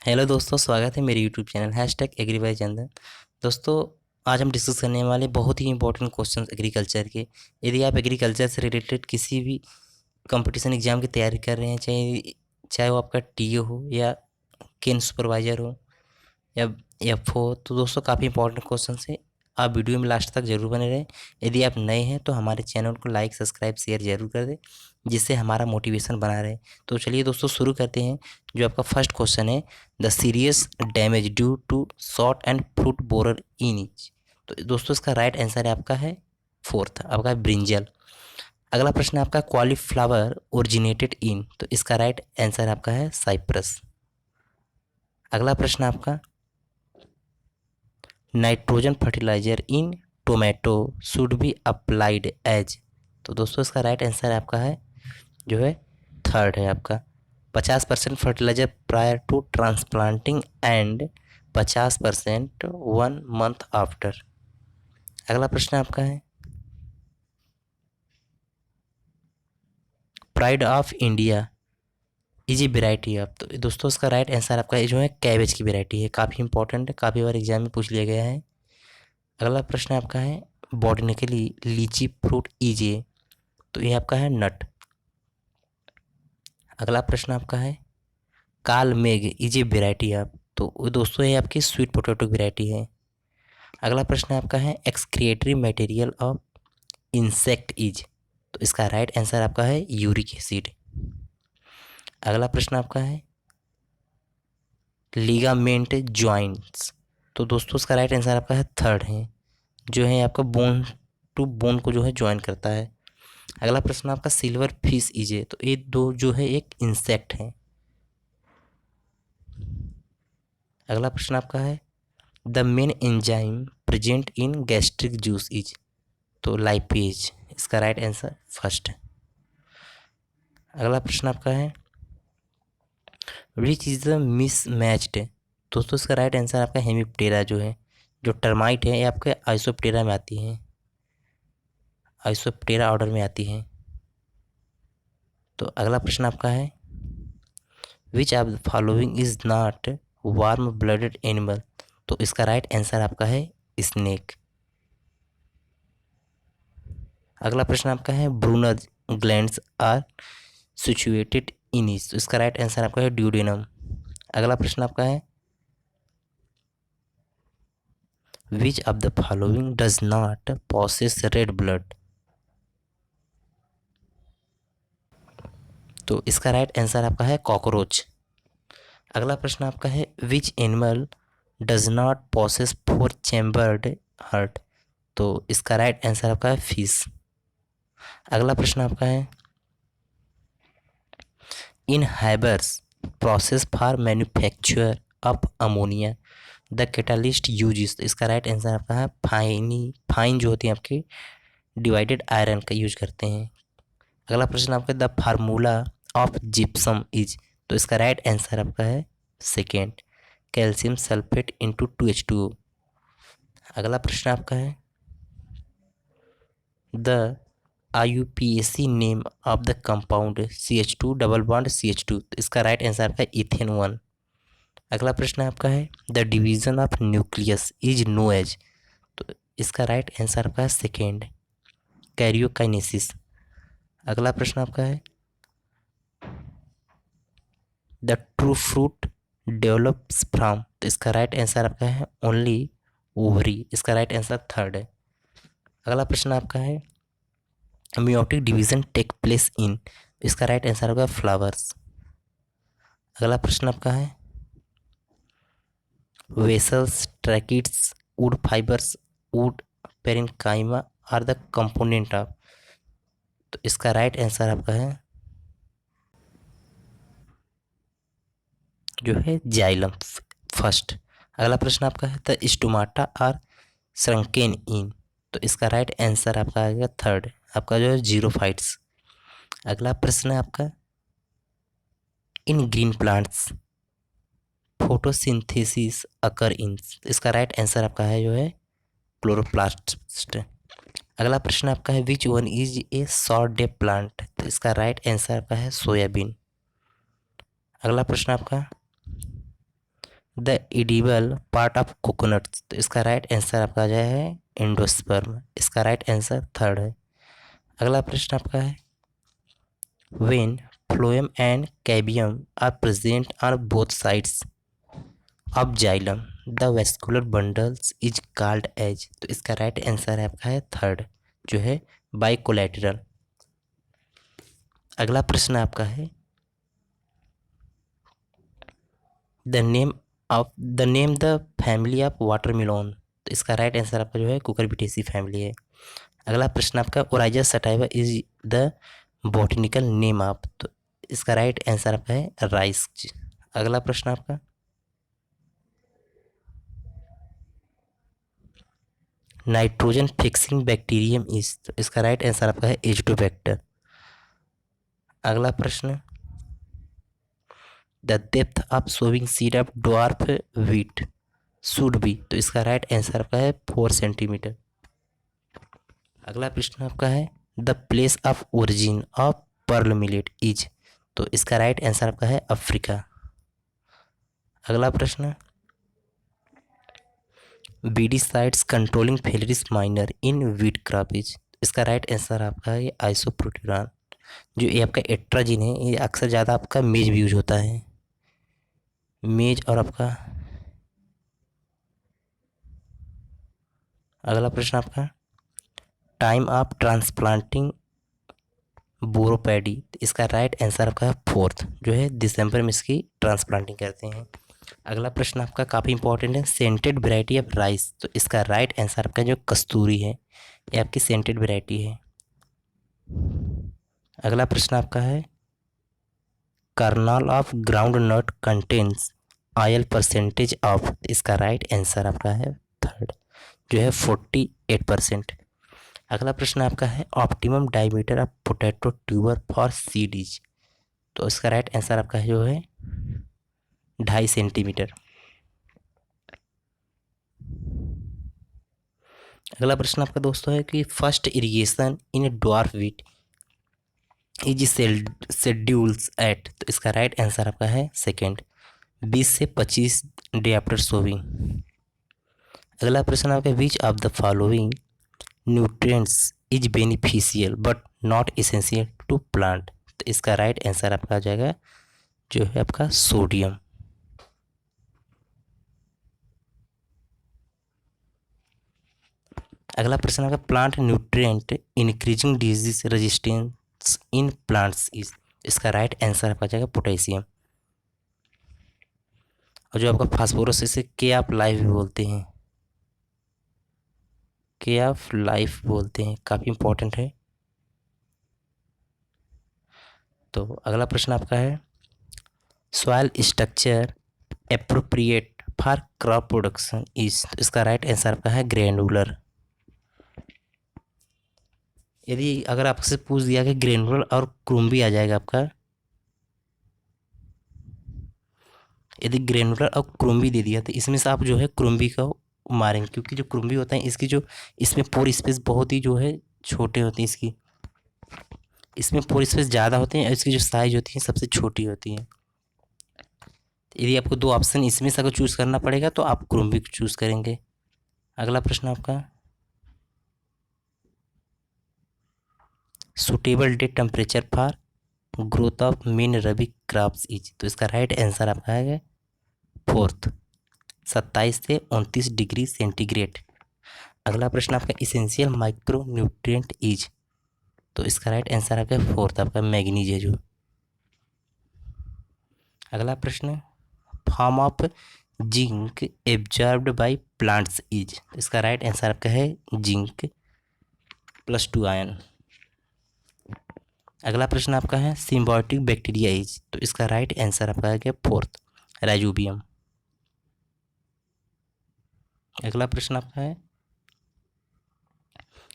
Hello दोस्तों, स्वागत है मेरे यूट्यूब चैनल #एग्री बाय चंदन। दोस्तों, आज हम डिस्कस करने वाले बहुत ही इंपॉर्टेंट क्वेश्चंस एग्रीकल्चर के। यदि आप एग्रीकल्चर से रिलेटेड किसी भी कंपटीशन एग्जाम की तैयारी कर रहे हैं, चाहे चाहे वो आपका टीए हो या केन सुपरवाइजर हो या एफ हो, तो दोस्तों काफ़ी इंपॉर्टेंट क्वेश्चन है। आप वीडियो में लास्ट तक जरूर बने रहें। यदि आप नए हैं तो हमारे चैनल को लाइक, सब्सक्राइब, शेयर जरूर कर दें, जिससे हमारा मोटिवेशन बना रहे। तो चलिए दोस्तों शुरू करते हैं। जो आपका फर्स्ट क्वेश्चन है, the serious damage due to short and fruit borer in each. तो दोस्तों इसका राइट आंसर है आपका है फोर्थ, आपका है ब्रिंजल। अगला प्रश्न है आपका, कॉलीफ्लावर ओरिजिनेटेड इन। तो इसका राइट आंसर आपका है साइप्रस। अगला प्रश्न आपका, nitrogen fertiliser in tomato should be applied as. तो दोस्तों इसका राइट आंसर आपका है जो है थर्ड है आपका, 50% fertiliser prior to transplanting and 50% 1 month after. अगला प्रश्न आपका है, pride of India is a variety of. तो दोस्तों इसका राइट आंसर आपका जो है कैबेज की वेराइटी है। काफ़ी इंपॉर्टेंट है, काफ़ी बार एग्जाम में पूछ लिया गया है। अगला प्रश्न आपका है, बॉटनिकली लीची फ्रूट इज ए। तो ये आपका है नट। अगला प्रश्न आपका है, काल मेघ इज ए वेराइटी ऑफ। तो दोस्तों ये आपकी स्वीट पोटैटो वेराइटी है। अगला प्रश्न आपका है, excretory material of insect is. तो इसका राइट आंसर आपका है यूरिक एसिड। अगला प्रश्न आपका है, लिगामेंट जॉइंट्स। तो दोस्तों इसका राइट आंसर आपका है थर्ड है, जो है आपका बोन टू बोन को जो है ज्वाइन करता है। अगला प्रश्न आपका, सिल्वर फिश इज ए। तो ये दो जो है एक इंसेक्ट है। अगला प्रश्न आपका है, the main enzyme present in gastric juice is. तो लाइपेज। इसका राइट आंसर फर्स्ट है। अगला प्रश्न आपका है, विच इज द मिसमैच्ड। दोस्तों इसका राइट आंसर आपका हेमिप्टेरा जो है, जो टर्माइट है ये आपके आइसोप्टेरा में आती है, आइसोप्टेरा ऑर्डर में आती है। तो अगला प्रश्न आपका है, विच of the following is not warm blooded animal. तो इसका राइट आंसर आपका है स्नेक। अगला प्रश्न आपका है, Brunner glands are situated in each. तो इसका राइट आंसर आपका है ड्यूडेनम। अगला प्रश्न आपका है, विच of the following does not possesses red blood. तो इसका राइट आंसर आपका है कॉकरोच। अगला प्रश्न आपका है, which animal does not possesses four chambered heart. तो इसका राइट आंसर आपका है फिश। अगला प्रश्न आपका है, in Haber's process for manufacture of ammonia the catalyst use. तो इसका राइट आंसर आपका है फाइन जो होती है आपकी डिवाइडेड आयरन का यूज करते हैं। अगला प्रश्न आपका, the formula of gypsum is. तो इसका राइट आंसर आपका है second, calcium sulphate into 2H2O। अगला प्रश्न आपका है, the IUPAC name of the compound CH2 double bond CH2। तो इसका राइट आंसर आपका है इथेन 1। अगला प्रश्न आपका है, the division of nucleus is known as. तो इसका राइट आंसर आपका है सेकेंड, कैरियोकाइनेसिस। अगला प्रश्न आपका है, the true fruit develops from. तो इसका राइट आंसर आपका है ओनली ओवरी। इसका राइट आंसर थर्ड है। अगला प्रश्न आपका है, meiotic division take place in. इसका राइट आंसर होगा फ्लावर्स। अगला प्रश्न आपका है, vessels, tracheids, wood fibres, wood parenchyma are the component of. तो इसका राइट आंसर आपका है जो है जाइलम फर्स्ट। अगला प्रश्न आपका है, द स्टोमाटा आर श्रंकेन इन। तो इसका राइट आंसर आपका आएगा थर्ड, आपका जो है जीरोफाइट्स। अगला प्रश्न है आपका, इन ग्रीन प्लांट्स फोटोसिंथेसिस अकर इन। इसका राइट आंसर आपका है जो है क्लोरोप्लास्ट। अगला प्रश्न आपका है, which one is a short day plant. तो इसका राइट आंसर आपका है सोयाबीन। अगला प्रश्न आपका, the edible part of coconut, तो इसका राइट आंसर आपका आ जाए है एंडोस्पर्म, इसका राइट आंसर थर्ड है। अगला प्रश्न आपका है when phloem and cambium are present on both sides of xylem the vascular bundles is called as, तो इसका राइट आंसर है आपका है थर्ड जो है बाइकोलेटरल। अगला प्रश्न आपका है द फैमिली ऑफ वाटरमेलोन, तो इसका राइट आंसर आपका जो है कुकुरबिटेसी फैमिली है। अगला प्रश्न आपका Oryza sativa is the botanical name of, तो इसका राइट आंसर आपका है राइस। अगला प्रश्न आपका नाइट्रोजन फिक्सिंग बैक्टीरियम इज, तो इसका राइट आंसर आपका है एजिटोबैक्टर। अगला प्रश्न the depth of sowing seed of dwarf wheat should be, तो इसका राइट आंसर आपका है 4 सेंटीमीटर। अगला प्रश्न आपका है the place of origin of pearl millet is, तो इसका राइट आंसर आपका है अफ्रीका। अगला प्रश्न BD sites controlling phalaris minor in wheat crop is, इसका राइट आंसर आपका है ये आइसोप्रोट्यूरान, जो ये आपका एट्राजिन है, ये अक्सर ज़्यादा आपका मेज भी यूज होता है, मेज और आपका। अगला प्रश्न आपका टाइम ऑफ ट्रांसप्लांटिंग बोरोपैडी, इसका राइट आंसर आपका है फोर्थ जो है दिसंबर में इसकी ट्रांसप्लांटिंग करते हैं। अगला प्रश्न आपका काफ़ी इंपॉर्टेंट है सेंटेड वैरायटी ऑफ राइस, तो इसका राइट आंसर आपका जो कस्तूरी है ये आपकी सेंटेड वैरायटी है। अगला प्रश्न आपका है kernel of groundnut contains oil percentage of, इसका राइट आंसर आपका है थर्ड जो है 48%। अगला प्रश्न आपका है optimum diameter of potato tuber for CDs, तो इसका राइट आंसर आपका जो है 2.5 सेंटीमीटर। अगला प्रश्न आपका दोस्तों है कि first irrigation in dwarf wheat is schedules at, तो इसका राइट आंसर आपका है सेकेंड 20 से 25 डे आफ्टर सोविंग। अगला प्रश्न आपका which of the following nutrients is beneficial but not essential to plant, तो इसका राइट आंसर आपका आ जाएगा जो है आपका सोडियम। अगला प्रश्न आपका plant nutrient increasing disease resistance in plants is, इसका राइट आंसर आपका जाएगा पोटेशियम। और जो आपका फास्फोरस इसे के ऑफ लाइफ भी बोलते हैं, के ऑफ लाइफ बोलते हैं, काफ़ी इंपॉर्टेंट है। तो अगला प्रश्न आपका है soil structure appropriate for crop production is, तो इसका राइट आंसर आपका है ग्रैनुलर। यदि अगर आपसे पूछ दिया कि ग्रैनुलर और क्रूम्बी आ जाएगा आपका, यदि ग्रैनुलर और क्रूम्बी दे दिया तो इसमें से आप जो है क्रूम्बी का मारेंगे, क्योंकि जो क्रूम्बी होता है इसकी जो इसमें पोर स्पेस बहुत ही जो है छोटे होते हैं, इसमें पोर स्पेस ज़्यादा होते हैं और इसकी जो साइज होती है सबसे छोटी होती है। यदि आपको दो ऑप्शन इसमें से अगर चूज़ करना पड़ेगा तो आप क्रूम्बी को चूज़ करेंगे। अगला प्रश्न आपका suitable day temperature for growth of main rabi crops is, तो इसका राइट आंसर आपका है फोर्थ 27 से 29 डिग्री सेंटीग्रेड। अगला प्रश्न आपका इसेंशियल माइक्रो न्यूट्रिएंट इज, तो इसका राइट आंसर आपका फोर्थ आपका मैग्नीज है जो। अगला प्रश्न form of zinc absorbed by plants is, तो इसका राइट आंसर आपका है जिंक +2 आयन। अगला प्रश्न आपका है सिम्बायोटिक बैक्टीरिया इज, तो इसका राइट आंसर आपका है क्या फोर्थ राइजोबियम। अगला प्रश्न आपका है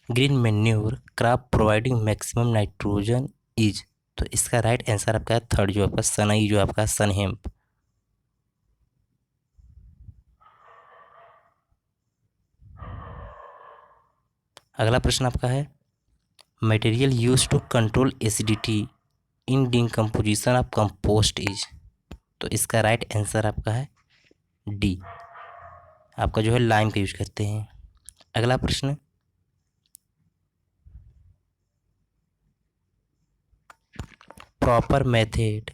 green manure crop providing maximum nitrogen is, तो इसका राइट आंसर आपका है थर्ड जो आपका सनई जो आपका सन हेम्प। अगला प्रश्न आपका है material use to control acidity in decomposition of compost is, तो इसका राइट आंसर आपका है डी आपका जो है लाइम का यूज करते हैं। अगला प्रश्न, proper method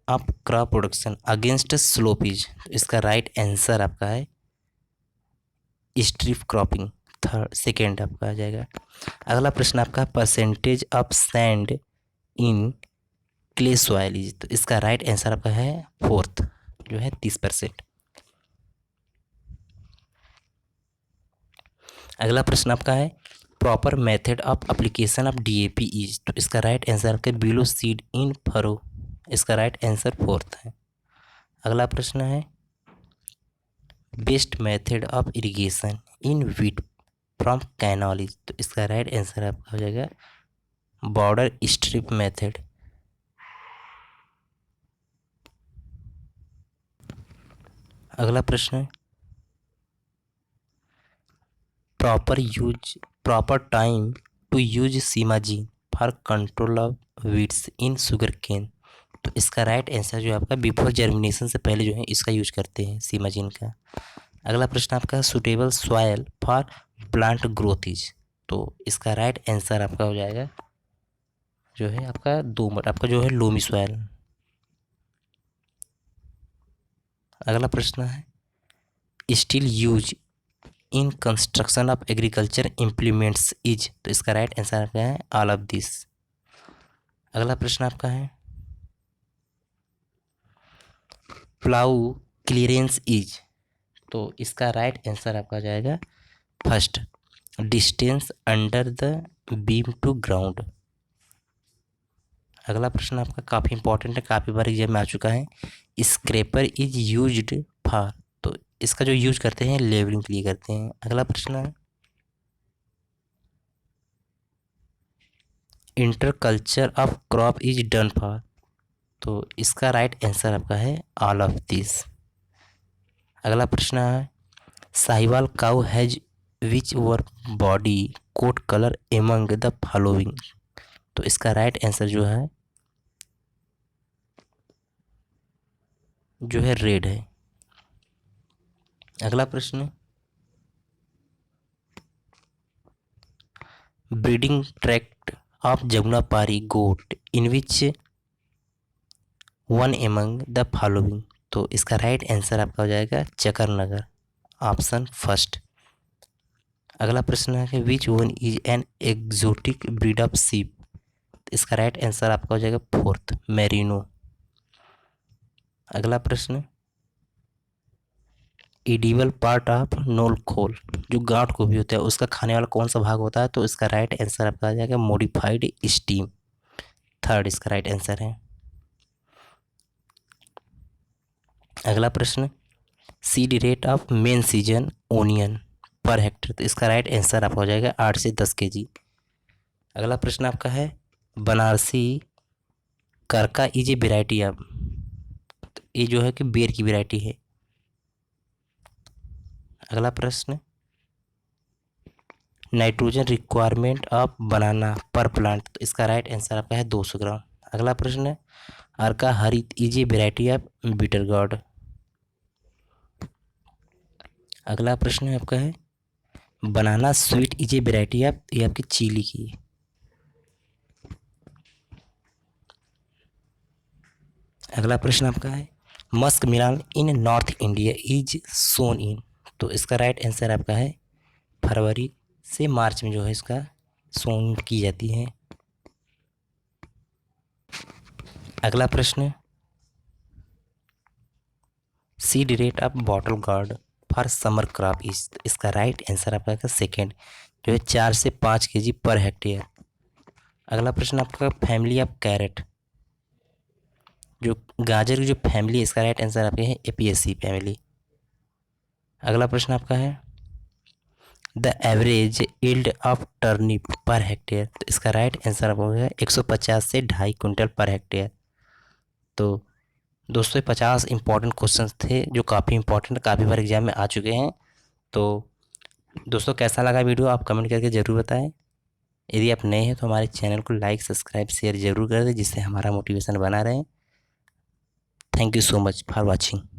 of crop production against slopage. इसका राइट आंसर आपका है स्ट्रिप क्रॉपिंग, थर्ड सेकेंड आपका आ जाएगा। अगला प्रश्न आपका percentage of sand in clay soil is, तो इसका राइट आंसर आपका है फोर्थ जो है 30%। अगला प्रश्न आपका है proper method of application of DAP is, तो इसका राइट आंसर आपका बिलो सीड इन फरो, इसका राइट आंसर फोर्थ है। अगला प्रश्न है best method of irrigation in wheat from canal is, तो इसका राइट आंसर आपका हो जाएगा बॉर्डर स्ट्रिप मेथड। अगला प्रश्न है proper time to use simazine for control of weeds in sugarcane, तो इसका राइट आंसर जो है आपका बिफोर जर्मिनेशन से पहले जो है इसका यूज करते हैं सीमाजीन का। अगला प्रश्न आपका suitable soil for plant growth is, तो इसका राइट आंसर आपका हो जाएगा जो है आपका दोमट, आपका जो है लोमी सॉयल। अगला प्रश्न है still use in construction of agriculture implements is, तो इसका राइट आंसर आपका है ऑल ऑफ दिस। अगला प्रश्न आपका है प्लाऊ क्लियरेंस इज, तो इसका राइट आंसर आपका जाएगा first distance under the beam to ground. अगला प्रश्न आपका काफ़ी इंपॉर्टेंट है, काफ़ी बार एग्जाम में आ चुका है स्क्रैपर इज यूज्ड फॉर, तो इसका जो यूज करते हैं लेवलिंग के लिए करते हैं। अगला प्रश्न है interculture of crop is done for, तो इसका राइट आंसर आपका है ऑल ऑफ दिस। अगला प्रश्न है Sahiwal cow has which were body coat colour among the following, तो इसका राइट आंसर जो है रेड है। अगला प्रश्न breeding tract of Jamunapari goat in which one among the following, तो इसका राइट आंसर आपका हो जाएगा चकरनगर, ऑप्शन फर्स्ट। अगला प्रश्न है कि which one is an exotic breed of सीप, इसका राइट आंसर आपका हो जाएगा फोर्थ मेरिनो। अगला प्रश्न एडिबल पार्ट ऑफ नोलखोल, जो गांठ को भी होता है उसका खाने वाला कौन सा भाग होता है, तो इसका राइट आंसर आपका आ जाएगा मॉडिफाइड स्टीम, थर्ड इसका राइट आंसर है। अगला प्रश्न seed rate of main season onion per hectare, तो इसका राइट आंसर आपका हो जाएगा 8 से 10 kg। अगला प्रश्न आपका है बनारसी करका इज ए वेराइटी ऑफ, तो ये जो है कि बेर की वेराइटी है। अगला प्रश्न नाइट्रोजन रिक्वायरमेंट ऑफ बनाना पर प्लांट, तो इसका राइट आंसर आपका है 200 ग्राम। अगला प्रश्न Arka Harit is a variety of bitter gourd. अगला प्रश्न आपका है banana sweet is a variety of, ये आपकी चिली की। अगला प्रश्न आपका है muskmelon in north India is sown in, तो इसका राइट आंसर आपका है फरवरी से मार्च में जो है इसका सोन की जाती है। अगला प्रश्न seed rate of bottle gourd for summer crop is, इसका राइट आंसर आपका सेकेंड जो है 4 से 5 kg पर हेक्टेयर। अगला प्रश्न आपका फैमिली ऑफ कैरेट, जो गाजर की जो फैमिली है इसका राइट आंसर आपके है एपीएससी फैमिली। अगला प्रश्न आपका है the average yield of turnip per hectare, तो इसका राइट आंसर आपका होगा 150 से 2.5 क्विंटल पर हेक्टेयर। तो दोस्तों 50 इंपॉर्टेंट क्वेश्चंस थे जो काफ़ी इंपॉर्टेंट काफ़ी बार एग्जाम में आ चुके हैं। तो दोस्तों कैसा लगा वीडियो आप कमेंट करके ज़रूर बताएं। यदि आप नए हैं तो हमारे चैनल को लाइक सब्सक्राइब शेयर ज़रूर कर दें जिससे हमारा मोटिवेशन बना रहे। Thank you so much for watching.